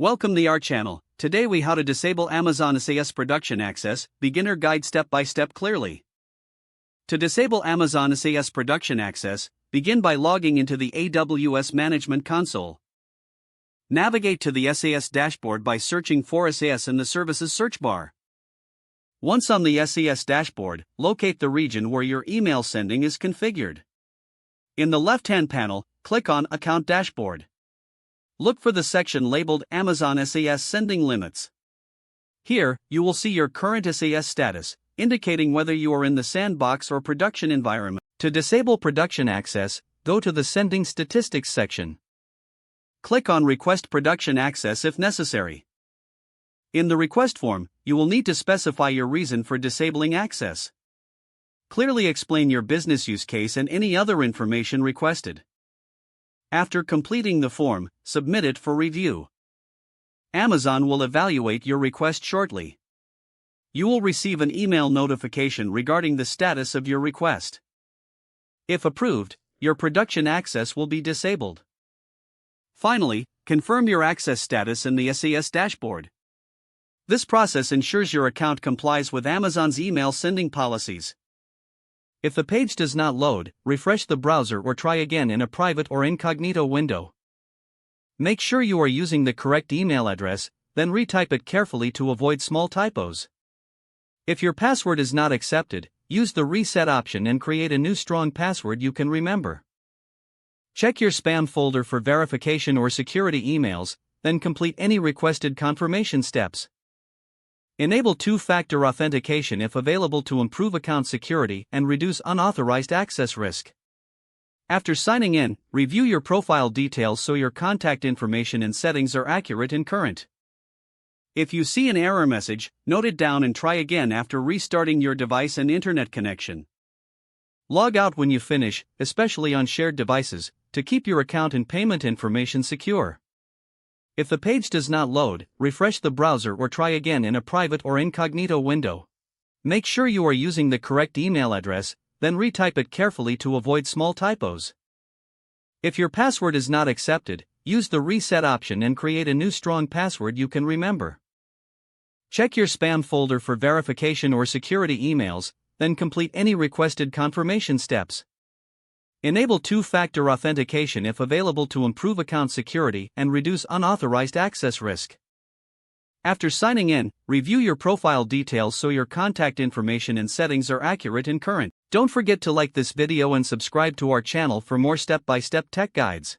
Welcome to our channel. Today we how to disable Amazon SES production access, beginner guide step by step clearly. To disable Amazon SES production access, begin by logging into the AWS Management Console. Navigate to the SES dashboard by searching for SES in the services search bar. Once on the SES dashboard, locate the region where your email sending is configured. In the left-hand panel, click on Account Dashboard. Look for the section labeled Amazon SES Sending Limits. Here, you will see your current SES status, indicating whether you are in the sandbox or production environment. To disable production access, go to the Sending Statistics section. Click on Request Production Access if necessary. In the request form, you will need to specify your reason for disabling access. Clearly explain your business use case and any other information requested. After completing the form, submit it for review. Amazon will evaluate your request shortly. You will receive an email notification regarding the status of your request. If approved, your production access will be disabled. Finally, confirm your access status in the SES dashboard. This process ensures your account complies with Amazon's email sending policies. If the page does not load, refresh the browser or try again in a private or incognito window. Make sure you are using the correct email address, then retype it carefully to avoid small typos. If your password is not accepted, use the reset option and create a new strong password you can remember. Check your spam folder for verification or security emails, then complete any requested confirmation steps. Enable two-factor authentication if available to improve account security and reduce unauthorized access risk. After signing in, review your profile details so your contact information and settings are accurate and current. If you see an error message, note it down and try again after restarting your device and internet connection. Log out when you finish, especially on shared devices, to keep your account and payment information secure. If the page does not load, refresh the browser or try again in a private or incognito window. Make sure you are using the correct email address, then retype it carefully to avoid small typos. If your password is not accepted, use the reset option and create a new strong password you can remember. Check your spam folder for verification or security emails, then complete any requested confirmation steps. Enable two-factor authentication if available to improve account security and reduce unauthorized access risk. After signing in, review your profile details so your contact information and settings are accurate and current. Don't forget to like this video and subscribe to our channel for more step-by-step tech guides.